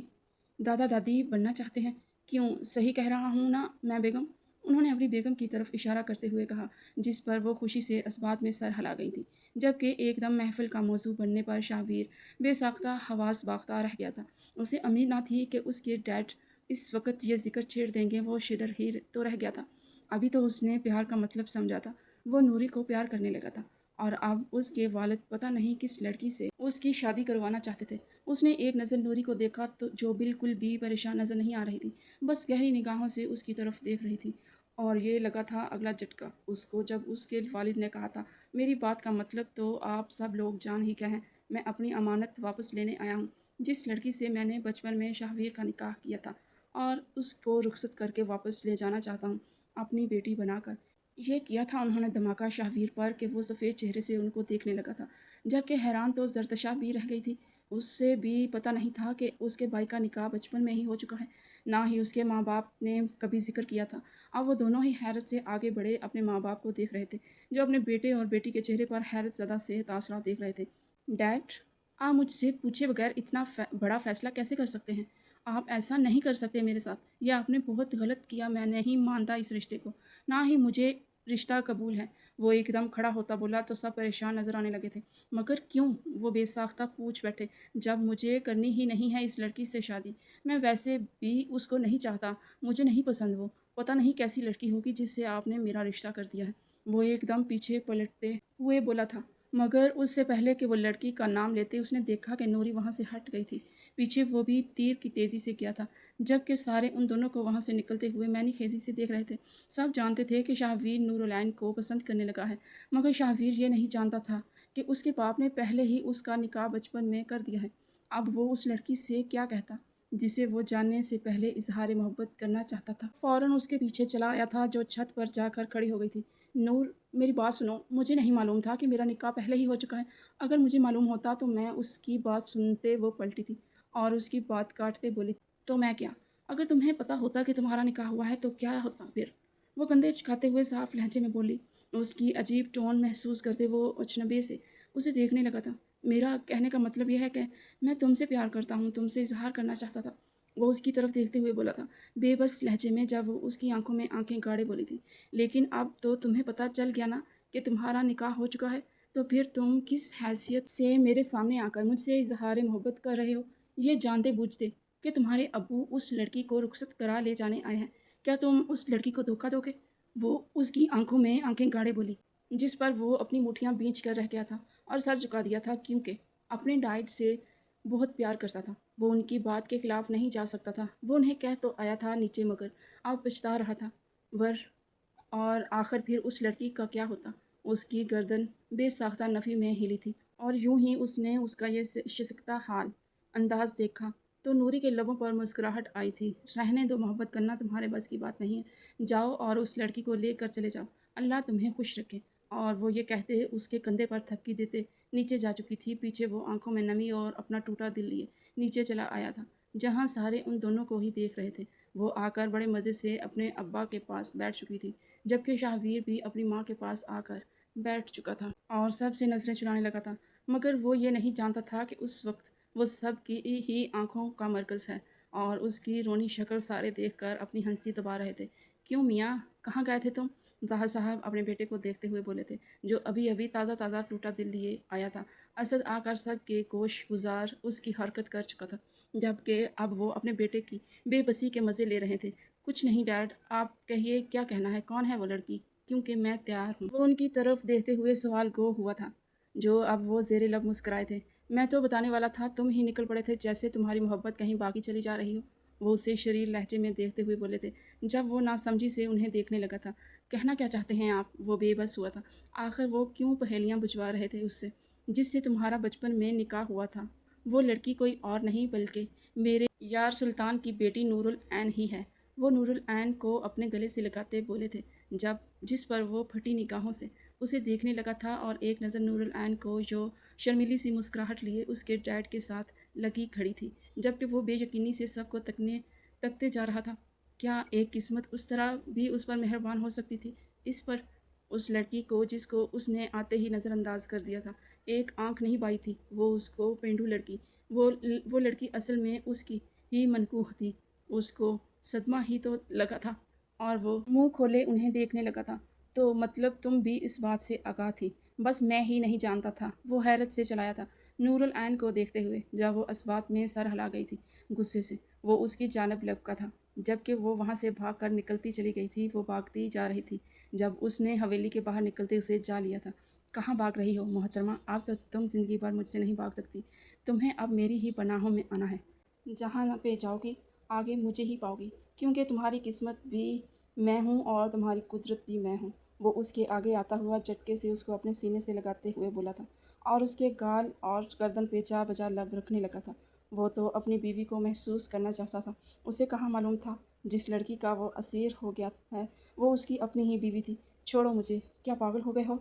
دادا دادی بننا چاہتے ہیں۔ کیوں صحیح کہہ رہا ہوں نا میں بیگم؟ انہوں نے اپنی بیگم کی طرف اشارہ کرتے ہوئے کہا، جس پر وہ خوشی سے اسبات میں سر ہلا گئی تھی، جبکہ ایک دم محفل کا موضوع بننے پر شاہویر بے ساختہ حواس باختہ رہ گیا تھا۔ اسے امید نہ تھی کہ اس کے ڈیڈ اس وقت یہ ذکر چھیڑ دیں گے۔ وہ شدر ہی تو رہ گیا تھا۔ ابھی تو اس نے پیار کا مطلب سمجھا تھا۔ وہ نوری کو پیار کرنے لگا تھا، اور اب اس کے والد پتہ نہیں کس لڑکی سے اس کی شادی کروانا چاہتے تھے۔ اس نے ایک نظر نوری کو دیکھا جو بالکل بھی پریشان نظر نہیں آ رہی تھی، بس گہری نگاہوں سے اس کی طرف دیکھ رہی تھی، اور یہ لگا تھا اگلا جھٹکا اس کو جب اس کے والد نے کہا تھا، میری بات کا مطلب تو آپ سب لوگ جان ہی گئے ہیں۔ میں اپنی امانت واپس لینے آیا ہوں، جس لڑکی سے میں نے بچپن میں شاہویر کا نکاح کیا تھا، اور اس کو رخصت کر کے واپس لے جانا چاہتا ہوں اپنی بیٹی بنا کر۔ یہ کیا تھا انہوں نے دھماکہ شاہویر پر کہ وہ سفید چہرے سے ان کو دیکھنے لگا تھا، جبکہ حیران تو زرتشا بھی رہ گئی تھی۔ اس سے بھی پتہ نہیں تھا کہ اس کے بھائی کا نکاح بچپن میں ہی ہو چکا ہے، نہ ہی اس کے ماں باپ نے کبھی ذکر کیا تھا۔ اب وہ دونوں ہی حیرت سے آگے بڑھے اپنے ماں باپ کو دیکھ رہے تھے، جو اپنے بیٹے اور بیٹی کے چہرے پر حیرت زدہ سے تاثرات دیکھ رہے تھے۔ ڈیڈ، آپ مجھ سے پوچھے بغیر اتنا بڑا فیصلہ کیسے کر سکتے ہیں؟ آپ ایسا نہیں کر سکتے میرے ساتھ۔ یہ آپ نے بہت غلط کیا۔ میں نہیں مانتا اس رشتے کو، نہ ہی مجھے رشتہ قبول ہے۔ وہ ایک دم کھڑا ہوتا بولا تو سب پریشان نظر آنے لگے تھے۔ مگر کیوں؟ وہ بے ساختہ پوچھ بیٹھے، جب مجھے کرنی ہی نہیں ہے اس لڑکی سے شادی۔ میں ویسے بھی اس کو نہیں چاہتا، مجھے نہیں پسند وہ۔ پتہ نہیں کیسی لڑکی ہوگی جس سے آپ نے میرا رشتہ کر دیا ہے۔ وہ ایک دم پیچھے پلٹتے ہوئے بولا تھا، مگر اس سے پہلے کہ وہ لڑکی کا نام لیتے اس نے دیکھا کہ نوری وہاں سے ہٹ گئی تھی۔ پیچھے وہ بھی تیر کی تیزی سے گیا تھا، جبکہ سارے ان دونوں کو وہاں سے نکلتے ہوئے مینی خیزی سے دیکھ رہے تھے۔ سب جانتے تھے کہ شاہویر نور العین کو پسند کرنے لگا ہے، مگر شاہویر یہ نہیں جانتا تھا کہ اس کے باپ نے پہلے ہی اس کا نکاح بچپن میں کر دیا ہے۔ اب وہ اس لڑکی سے کیا کہتا جسے وہ جاننے سے پہلے اظہار محبت کرنا چاہتا تھا؟ فوراً اس کے پیچھے چلا آیا تھا، جو چھت پر جا کر کھڑی ہو گئی تھی۔ نور، میری بات سنو۔ مجھے نہیں معلوم تھا کہ میرا نکاح پہلے ہی ہو چکا ہے۔ اگر مجھے معلوم ہوتا تو میں اس کی بات سنتے وہ پلٹی تھی اور اس کی بات کاٹتے بولی، تو میں کیا؟ اگر تمہیں پتہ ہوتا کہ تمہارا نکاح ہوا ہے تو کیا ہوتا پھر؟ وہ کندھے چکاتے ہوئے صاف لہجے میں بولی۔ اس کی عجیب ٹون محسوس کرتے وہ اجنبی سے اسے دیکھنے لگا تھا۔ میرا کہنے کا مطلب یہ ہے کہ میں تم سے پیار کرتا ہوں، تم سے اظہار کرنا چاہتا تھا، وہ اس کی طرف دیکھتے ہوئے بولا تھا، بے بس لہجے میں، جب وہ اس کی آنکھوں میں آنکھیں گاڑے بولی تھی۔ لیکن اب تو تمہیں پتہ چل گیا نا کہ تمہارا نکاح ہو چکا ہے، تو پھر تم کس حیثیت سے میرے سامنے آ کر مجھ سے اظہار محبت کر رہے ہو، یہ جانتے بوجھتے کہ تمہارے ابو اس لڑکی کو رخصت کرا لے جانے آئے ہیں؟ کیا تم اس لڑکی کو دھوکہ دو گے؟ وہ اس کی آنکھوں میں آنکھیں گاڑے بولی، جس پر وہ اپنی مٹھیاں بھینچ کر رہ گیا تھا اور سر جھکا دیا تھا، کیونکہ اپنے ڈیڈ سے بہت پیار کرتا تھا۔ وہ ان کی بات کے خلاف نہیں جا سکتا تھا۔ وہ انہیں کہہ تو آیا تھا نیچے، مگر اب پچھتا رہا تھا۔ اور آخر پھر اس لڑکی کا کیا ہوتا؟ اس کی گردن بے ساختہ نفی میں ہلی تھی، اور یوں ہی اس نے اس کا یہ شسکتا حال انداز دیکھا تو نوری کے لبوں پر مسکراہٹ آئی تھی۔ رہنے دو، محبت کرنا تمہارے بس کی بات نہیں ہے۔ جاؤ اور اس لڑکی کو لے کر چلے جاؤ، اللہ تمہیں خوش رکھے۔ اور وہ یہ کہتے اس کے کندھے پر تھپکی دیتے نیچے جا چکی تھی۔ پیچھے وہ آنکھوں میں نمی اور اپنا ٹوٹا دل لیے نیچے چلا آیا تھا، جہاں سارے ان دونوں کو ہی دیکھ رہے تھے۔ وہ آ کر بڑے مزے سے اپنے ابا کے پاس بیٹھ چکی تھی، جبکہ شاہویر بھی اپنی ماں کے پاس آ کر بیٹھ چکا تھا اور سب سے نظریں چرانے لگا تھا، مگر وہ یہ نہیں جانتا تھا کہ اس وقت وہ سب کی ہی آنکھوں کا مرکز ہے، اور اس کی رونی شکل سارے دیکھ کر اپنی ہنسی دبا رہے تھے۔ کیوں میاں، کہاں گئے تھے تم؟ ظاہر صاحب اپنے بیٹے کو دیکھتے ہوئے بولے تھے، جو ابھی ابھی تازہ ٹوٹا دل لیے آیا تھا۔ اسد آ کر سب کے گوش گزار اس کی حرکت کر چکا تھا، جبکہ اب وہ اپنے بیٹے کی بے بسی کے مزے لے رہے تھے۔ کچھ نہیں ڈیڈ، آپ کہیے کیا کہنا ہے، کون ہے وہ لڑکی؟ کیونکہ میں تیار ہوں۔ وہ ان کی طرف دیکھتے ہوئے سوال گو ہوا تھا، جو اب وہ زیر لب مسکرائے تھے۔ میں تو بتانے والا تھا، تم ہی نکل پڑے تھے جیسے تمہاری محبت کہیں باقی چلی جا رہی ہو، وہ اسے شریر لہجے میں دیکھتے ہوئے بولے تھے، جب وہ ناسمجھی سے انہیں دیکھنے لگا تھا۔ کہنا کیا چاہتے ہیں آپ؟ وہ بے بس ہوا تھا۔ آخر وہ کیوں پہیلیاں بجھوا رہے تھے اس سے، جس سے تمہارا بچپن میں نکاح ہوا تھا؟ وہ لڑکی کوئی اور نہیں بلکہ میرے یار سلطان کی بیٹی نور العین ہی ہے۔ وہ نور العین کو اپنے گلے سے لگاتے بولے تھے، جس پر وہ پھٹی نگاہوں سے اسے دیکھنے لگا تھا، اور ایک نظر نور العین کو جو شرمیلی سی مسکراہٹ لیے اس کے ڈیڈ کے ساتھ لگی کھڑی تھی، جبکہ وہ بے یقینی سے سب کو تکتے جا رہا تھا۔ کیا ایک قسمت اس طرح بھی اس پر مہربان ہو سکتی تھی، اس پر، اس لڑکی کو جس کو اس نے آتے ہی نظر انداز کر دیا تھا؟ ایک آنکھ نہیں بائی تھی، وہ اس کو پینڈو لڑکی، وہ لڑکی اصل میں اس کی ہی منکوہ تھی۔ اس کو صدمہ ہی تو لگا تھا اور وہ منہ کھولے انہیں دیکھنے لگا تھا۔ تو مطلب تم بھی اس بات سے آگاہ تھی؟ بس میں ہی نہیں جانتا تھا، وہ حیرت سے چلایا تھا نور العین کو دیکھتے ہوئے، جب وہ اس بات میں سر ہلا گئی تھی غصے سے۔ وہ اس کی جانب لپکا تھا جبکہ وہ وہاں سے بھاگ کر نکلتی چلی گئی تھی۔ وہ بھاگتی جا رہی تھی جب اس نے حویلی کے باہر نکلتے اسے جا لیا تھا۔ کہاں بھاگ رہی ہو محترمہ؟ اب تو تم زندگی بھر مجھ سے نہیں بھاگ سکتی، تمہیں اب میری ہی پناہوں میں آنا ہے۔ جہاں پہ جاؤ گی آگے مجھے ہی پاؤ گی، کیونکہ تمہاری قسمت بھی میں ہوں اور تمہاری قدرت بھی میں ہوں۔ وہ اس کے آگے آتا ہوا جھٹکے سے اس کو اپنے سینے سے لگاتے ہوئے بولا تھا اور اس کے گال اور گردن پہ جا بجا لب رکھنے لگا تھا۔ وہ تو اپنی بیوی کو محسوس کرنا چاہتا تھا، اسے کہاں معلوم تھا جس لڑکی کا وہ اسیر ہو گیا ہے وہ اس کی اپنی ہی بیوی تھی۔ چھوڑو مجھے، کیا پاگل ہو گئے ہو؟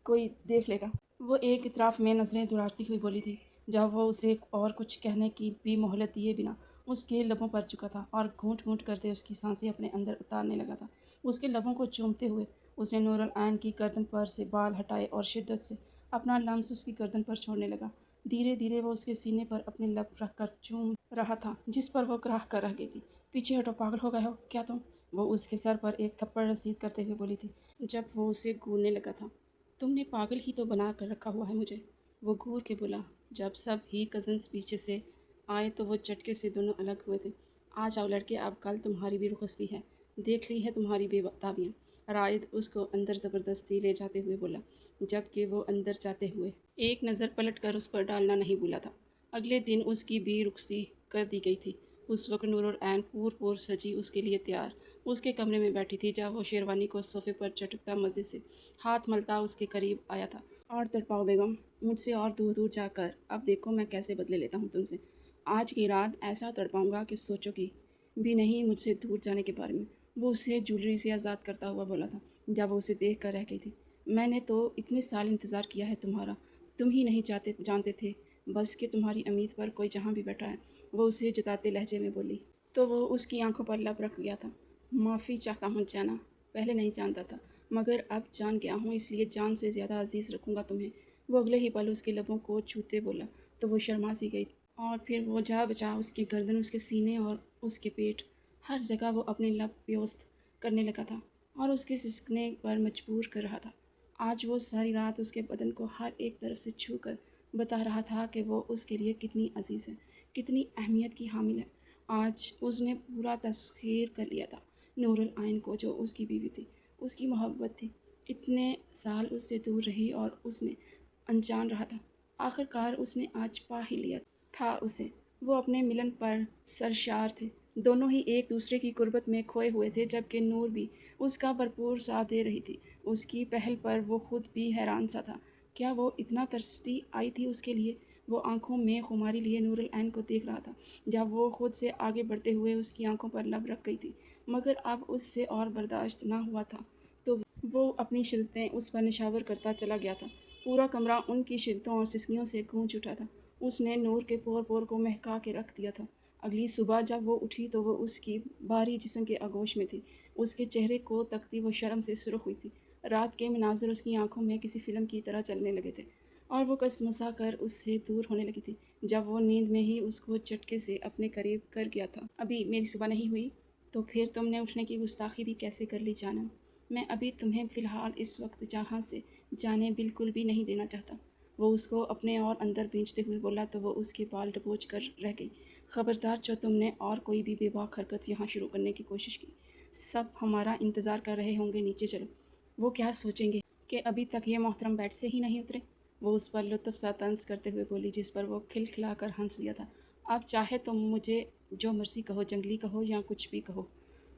کوئی دیکھ لے گا۔ وہ ایک اطراف میں نظریں دوڑاتی ہوئی بولی تھی جب وہ اسے اور کچھ کہنے کی بھی مہلت دیے بنا اس کے لبوں پر جھکا تھا اور گھونٹ گھونٹ کرتے اس کی سانسیں اپنے اندر اتارنے لگا تھا۔ اس کے لبوں کو چومتے ہوئے اس نے نور العین کی گردن پر سے بال ہٹائے اور شدت سے اپنا لمس اس کی گردن پر چھوڑنے لگا۔ دھیرے دھیرے وہ اس کے سینے پر اپنے لب رکھ کر چوم رہا تھا جس پر وہ کراہ کر رہ گئی تھی۔ پیچھے ہٹو، پاگل ہو گئے ہو کیا تم؟ وہ اس کے سر پر ایک تھپڑ رسید کرتے ہوئے بولی تھی جب وہ اسے گھورنے لگا تھا۔ تم نے پاگل ہی تو بنا کر رکھا ہوا ہے مجھے، وہ گھور کے بولا۔ جب سب ہی کزنز پیچھے سے آئے تو وہ جھٹکے سے دونوں الگ ہوئے تھے۔ آ جاؤ لڑکے، اب کل تمہاری بھی رخصتی ہے، دیکھ لی ہے تمہاری بے تابیاں، رائد اس کو اندر زبردستی لے جاتے ہوئے بولا، جبکہ وہ اندر جاتے ہوئے ایک نظر پلٹ کر اس پر ڈالنا نہیں بھولا تھا۔ اگلے دن اس کی بھی رخصتی کر دی گئی تھی۔ اس وقت نور العین پور سجی اس کے لیے تیار اس کے کمرے میں بیٹھی تھی جب وہ شیروانی کو صوفے پر چٹکتا مزے سے ہاتھ ملتا اس کے قریب آیا تھا۔ اور تڑپاؤ بیگم مجھ سے اور دور دور جا کر، اب دیکھو میں کیسے بدلے لیتا ہوں تم سے۔ آج کی رات ایسا تڑپاؤں گا کہ سوچو گی بھی نہیں مجھ سے دور جانے کے بارے میں۔ وہ اسے جولری سے آزاد کرتا ہوا بولا تھا جب وہ اسے دیکھ کر رہ گئی تھی۔ میں نے تو اتنے سال انتظار کیا ہے تمہارا، تم ہی نہیں جانتے تھے بس کہ تمہاری امید پر کوئی جہاں بھی بیٹھا ہے، وہ اسے جتاتے لہجے میں بولی۔ تو وہ اس کی آنکھوں پر لب رکھ گیا تھا۔ معافی چاہتا ہوں جانا، پہلے نہیں جانتا تھا مگر اب جان گیا ہوں، اس لیے جان سے زیادہ عزیز رکھوں گا تمہیں۔ وہ اگلے ہی پل اس کے لبوں کو چھوتے بولا تو وہ شرما سی گئی اور پھر وہ جا بچا اس کی گردن، اس کے سینے اور اس کے پیٹ، ہر جگہ وہ اپنے لب پیوست کرنے لگا تھا اور اس کے سسکنے پر مجبور کر رہا تھا۔ آج وہ ساری رات اس کے بدن کو ہر ایک طرف سے چھو کر بتا رہا تھا کہ وہ اس کے لیے کتنی عزیز ہے، کتنی اہمیت کی حامل ہے۔ آج اس نے پورا تسخیر کر لیا تھا نور العین کو، جو اس کی بیوی تھی، اس کی محبت تھی۔ اتنے سال اس سے دور رہی اور اس نے انجان رہا تھا، آخر کار اس نے آج پا ہی لیا تھا اسے۔ وہ اپنے ملن پر سرشار تھے، دونوں ہی ایک دوسرے کی قربت میں کھوئے ہوئے تھے، جبکہ نور بھی اس کا بھرپور ساتھ دے رہی تھی۔ اس کی پہل پر وہ خود بھی حیران سا تھا، کیا وہ اتنا ترستی آئی تھی اس کے لیے؟ وہ آنکھوں میں خماری لیے نور العین کو دیکھ رہا تھا جب وہ خود سے آگے بڑھتے ہوئے اس کی آنکھوں پر لب رکھ گئی تھی، مگر اب اس سے اور برداشت نہ ہوا تھا تو وہ اپنی شدتیں اس پر نشاور کرتا چلا گیا تھا۔ پورا کمرہ ان کی شدتوں اور سسکیوں سے گونج اٹھا تھا۔ اس نے نور کے پور پور کو مہکا کے رکھ دیا تھا۔ اگلی صبح جب وہ اٹھی تو وہ اس کی بھاری جسم کے آغوش میں تھی، اس کے چہرے کو تکتی وہ شرم سے سرخ ہوئی تھی۔ رات کے مناظر اس کی آنکھوں میں کسی فلم کی طرح چلنے لگے تھے اور وہ کسمسا کر اس سے دور ہونے لگی تھی جب وہ نیند میں ہی اس کو جھٹکے سے اپنے قریب کر گیا تھا۔ ابھی میری صبح نہیں ہوئی تو پھر تم نے اٹھنے کی گستاخی بھی کیسے کر لی جانم؟ میں ابھی تمہیں فی الحال اس وقت جہاں سے جانے بالکل بھی نہیں دینا چاہتا۔ وہ اس کو اپنے اور اندر بھینچتے ہوئے بولا تو وہ اس کے بال دبوچ کر رہ گئی۔ خبردار جو تم نے اور کوئی بھی بے باک حرکت یہاں شروع کرنے کی کوشش کی، سب ہمارا انتظار کر رہے ہوں گے نیچے، چلو۔ وہ کیا سوچیں گے کہ ابھی تک یہ محترم بیڈ سے ہی نہیں اترے؟ وہ اس پر لطف سا طنز کرتے ہوئے بولی جس پر وہ کھل کھلا کر ہنس دیا تھا۔ اب چاہے تم مجھے جو مرضی کہو، جنگلی کہو یا کچھ بھی کہو،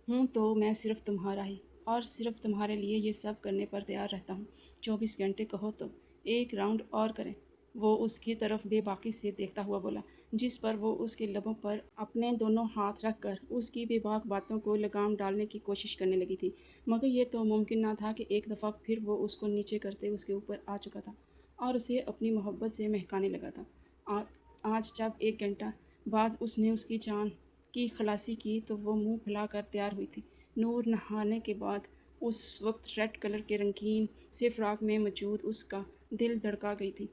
ہوں تو میں صرف تمہارا ہی اور صرف تمہارے لیے یہ سب کرنے پر تیار رہتا ہوں۔ 24 گھنٹے کہو تو ایک راؤنڈ اور کریں۔ وہ اس کی طرف بے باکی سے دیکھتا ہوا بولا جس پر وہ اس کے لبوں پر اپنے دونوں ہاتھ رکھ کر اس کی بے باک باتوں کو لگام ڈالنے کی کوشش کرنے لگی تھی، مگر یہ تو ممکن نہ تھا کہ ایک دفعہ پھر وہ اس کو نیچے کرتے اس کے اوپر آ چکا تھا اور اسے اپنی محبت سے مہکانے لگا تھا۔ آج جب 1 گھنٹہ بعد اس نے اس کی جان کی خلاصی کی تو وہ منہ پھلا کر تیار ہوئی تھی۔ نور نہانے کے بعد اس وقت ریڈ کلر کے رنگین سے فراق میں موجود اس کا دل دھڑکا گئی تھی۔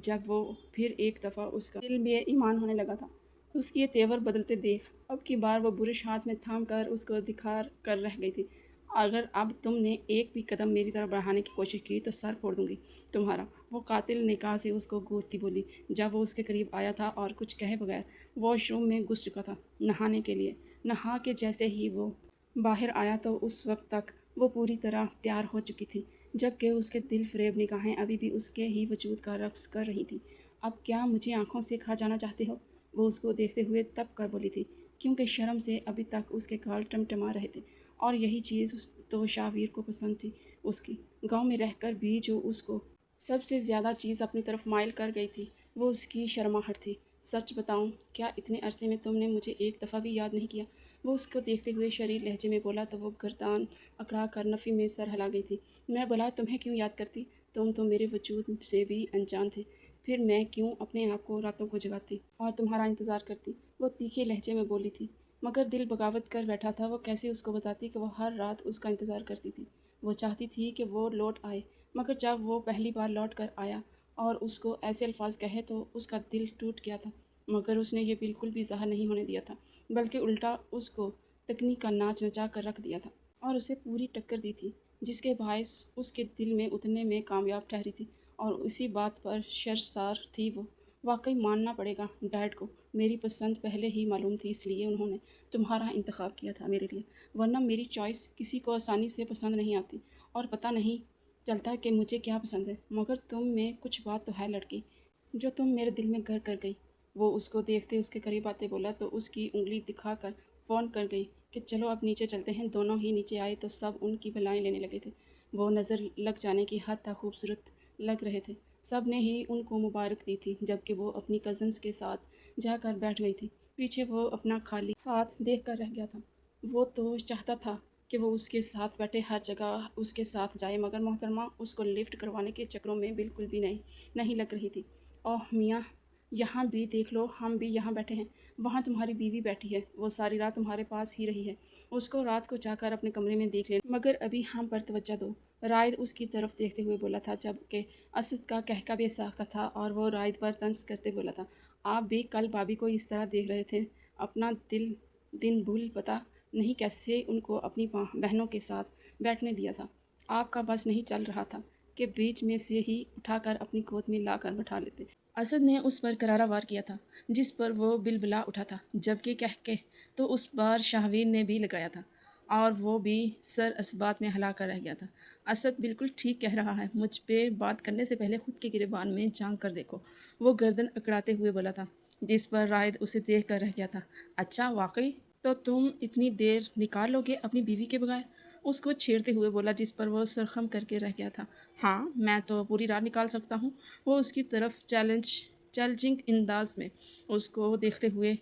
جب وہ پھر ایک دفعہ اس کا دل بے ایمان ہونے لگا تھا، اس کے تیور بدلتے دیکھ اب کی بار وہ برش ہاتھ میں تھام کر اس کو دکھا کر رہ گئی تھی۔ اگر اب تم نے ایک بھی قدم میری طرف بڑھانے کی کوشش کی تو سر پھوڑ دوں گی تمہارا۔ وہ قاتل نکاح سے اس کو گونجتی بولی جب وہ اس کے قریب آیا تھا اور کچھ کہے بغیر واش روم میں گھس چکا تھا نہانے کے لیے۔ نہا کے جیسے ہی وہ باہر آیا تو اس وقت تک وہ پوری طرح تیار ہو چکی تھی، جبکہ اس کے دل فریب نگاہیں ابھی بھی اس کے ہی وجود کا رقص کر رہی تھیں۔ اب کیا مجھے آنکھوں سے کھا جانا چاہتے ہو؟ وہ اس کو دیکھتے ہوئے تب کر بولی تھی، کیونکہ شرم سے ابھی تک اس کے گال ٹمٹما رہے تھے، اور یہی چیز تو شاہویر کو پسند تھی اس کی گاؤں میں رہ کر بھی۔ جو اس کو سب سے زیادہ چیز اپنی طرف مائل کر گئی تھی وہ اس کی شرماہٹ تھی۔ سچ بتاؤں، کیا اتنے عرصے میں تم نے مجھے ایک دفعہ بھی یاد نہیں کیا؟ وہ اس کو دیکھتے ہوئے شریر لہجے میں بولا تو وہ گردان اکڑا کر نفی میں سر ہلا گئی تھی۔ میں بلا تمہیں کیوں یاد کرتی؟ تم تو میرے وجود سے بھی انجان تھے، پھر میں کیوں اپنے آپ کو راتوں کو جگاتی اور تمہارا انتظار کرتی؟ وہ تیکھے لہجے میں بولی تھی، مگر دل بغاوت کر بیٹھا تھا۔ وہ کیسے اس کو بتاتی کہ وہ ہر رات اس کا انتظار کرتی تھی؟ وہ چاہتی تھی کہ وہ لوٹ آئے، مگر جب وہ پہلی بار لوٹ کر آیا اور اس کو ایسے الفاظ کہے تو اس کا دل ٹوٹ گیا تھا، مگر اس نے یہ بالکل بھی ظاہر نہیں ہونے دیا تھا، بلکہ الٹا اس کو تکنی کا ناچ نچا کر رکھ دیا تھا اور اسے پوری ٹکر دی تھی، جس کے باعث اس کے دل میں اترنے میں کامیاب ٹھہری تھی، اور اسی بات پر شرمسار تھی وہ۔ واقعی ماننا پڑے گا ڈیڈ کو، میری پسند پہلے ہی معلوم تھی، اس لیے انہوں نے تمہارا انتخاب کیا تھا میرے لیے، ورنہ میری چوائس کسی کو آسانی سے پسند نہیں آتی، اور پتہ نہیں چلتا کہ مجھے کیا پسند ہے، مگر تم میں کچھ بات تو ہے لڑکی، جو تم میرے دل میں گھر کر گئی۔ وہ اس کو دیکھتے اس کے قریب آتے بولا تو اس کی انگلی دکھا کر فون کر گئی کہ چلو اب نیچے چلتے ہیں۔ دونوں ہی نیچے آئے تو سب ان کی بلائیں لینے لگے تھے، وہ نظر لگ جانے کی حد تک خوبصورت لگ رہے تھے، سب نے ہی ان کو مبارک دی تھی، جبکہ وہ اپنی کزنز کے ساتھ جا کر بیٹھ گئی تھی۔ پیچھے وہ اپنا خالی ہاتھ دیکھ کر رہ گیا تھا۔ وہ تو چاہتا تھا کہ وہ اس کے ساتھ بیٹھے، ہر جگہ اس کے ساتھ جائے، مگر محترمہ اس کو لفٹ کروانے کے چکروں میں بالکل بھی نہیں لگ رہی تھی۔ اوہ میاں، یہاں بھی دیکھ لو، ہم بھی یہاں بیٹھے ہیں، وہاں تمہاری بیوی بیٹھی ہے، وہ ساری رات تمہارے پاس ہی رہی ہے، اس کو رات کو جا کر اپنے کمرے میں دیکھ لینا، مگر ابھی ہم پر توجہ دو۔ رائد اس کی طرف دیکھتے ہوئے بولا تھا، جبکہ اسد کا کہکہ بے ساختہ تھا، اور وہ رائد پر طنز کرتے بولا تھا، آپ بھی کل بھابھی کو اس طرح دیکھ رہے تھے، اپنا دن بھول پتہ نہیں کیسے ان کو اپنی بہنوں کے ساتھ بیٹھنے دیا تھا، آپ کا بس نہیں چل رہا تھا کہ بیچ میں سے ہی اٹھا کر اپنی گود میں لا کر بٹھا لیتے۔ اسد نے اس پر کرارا وار کیا تھا، جس پر وہ بلبلا اٹھا تھا، جبکہ کہکہ تو اس بار شاہویر نے بھی لگایا تھا، اور وہ بھی سر اسبات میں ہلا کر رہ گیا تھا۔ اسد بالکل ٹھیک کہہ رہا ہے، مجھ پہ بات کرنے سے پہلے خود کے گریبان میں جھانک کر دیکھو، وہ گردن اکڑاتے ہوئے بولا تھا، جس پر رائد اسے دیکھ کر رہ گیا تھا۔ اچھا، واقعی؟ تو تم اتنی دیر نکال لو گے اپنی بیوی کے بغیر؟ اس کو چھیڑتے ہوئے بولا، جس پر وہ سرخم کر کے رہ گیا تھا۔ ہاں، میں تو پوری رات نکال سکتا ہوں، وہ اس کی طرف چیلنجنگ انداز میں اس کو دیکھتے ہوئے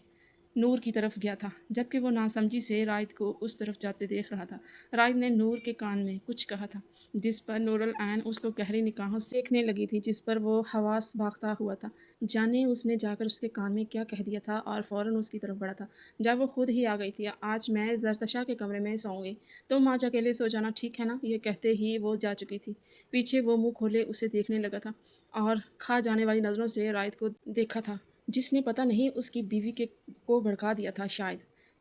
نور کی طرف گیا تھا، جبکہ وہ ناسمجھی سے رائد کو اس طرف جاتے دیکھ رہا تھا۔ رائد نے نور کے کان میں کچھ کہا تھا، جس پر نور العین اس کو گہری نگاہوں سے دیکھنے لگی تھی، جس پر وہ حواس باختہ ہوا تھا، جانے اس نے جا کر اس کے کان میں کیا کہہ دیا تھا، اور فوراً اس کی طرف بڑھا تھا، جب وہ خود ہی آ گئی تھی۔ آج میں زرتشا کے کمرے میں سوؤں گی، تم آج اکیلے سو جانا، ٹھیک ہے نا؟ یہ کہتے ہی وہ جا چکی تھی۔ پیچھے وہ منہ کھولے اسے دیکھنے لگا تھا، اور کھا جانے والی نظروں سے رائد کو دیکھا تھا، جس نے پتہ نہیں اس کی بیوی کو بھڑکا دیا تھا شاید۔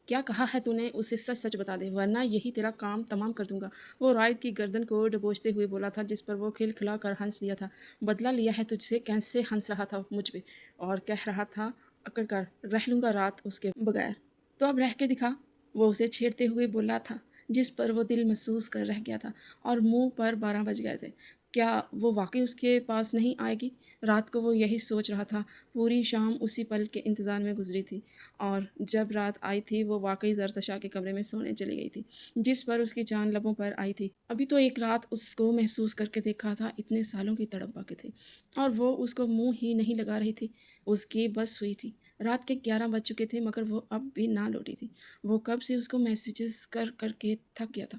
کیا کہا ہے تو نے؟ اسے سچ سچ بتا دے، ورنہ یہی تیرا کام تمام کر دوں گا، وہ رائد کی گردن کو ڈبوچتے ہوئے بولا تھا، جس پر وہ کھلکھلا کر ہنس دیا تھا۔ بدلہ لیا ہے تجھ سے؟ کیسے ہنس رہا تھا مجھ پہ، اور کہہ رہا تھا اکڑ کر رہ لوں گا رات اس کے بغیر، تو اب رہ کے دکھا، وہ اسے چھیڑتے ہوئے بولا تھا، جس پر وہ دل محسوس کر رہ گیا تھا، اور منہ پر 12 بج گئے تھے۔ کیا وہ واقعی اس کے پاس نہیں آئے گی؟ رات کو وہ یہی سوچ رہا تھا، پوری شام اسی پل کے انتظار میں گزری تھی، اور جب رات آئی تھی وہ واقعی زرتشا کے کمرے میں سونے چلی گئی تھی، جس پر اس کی جان لبوں پر آئی تھی۔ ابھی تو ایک رات اس کو محسوس کر کے دیکھا تھا، اتنے سالوں کی تڑپ باقی تھی، اور وہ اس کو منہ ہی نہیں لگا رہی تھی، اس کی بس ہوئی تھی۔ رات کے 11 بج چکے تھے، مگر وہ اب بھی نہ لوٹی تھی۔ وہ کب سے اس کو میسیجز کر کر کے تھک گیا تھا،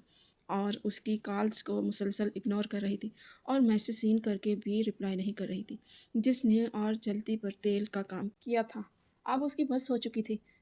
اور اس کی کالز کو مسلسل اگنور کر رہی تھی، اور میسیج سین کر کے بھی رپلائی نہیں کر رہی تھی، جس نے اور جلدی پر تیل کا کام کیا تھا۔ اب اس کی بس ہو چکی تھی،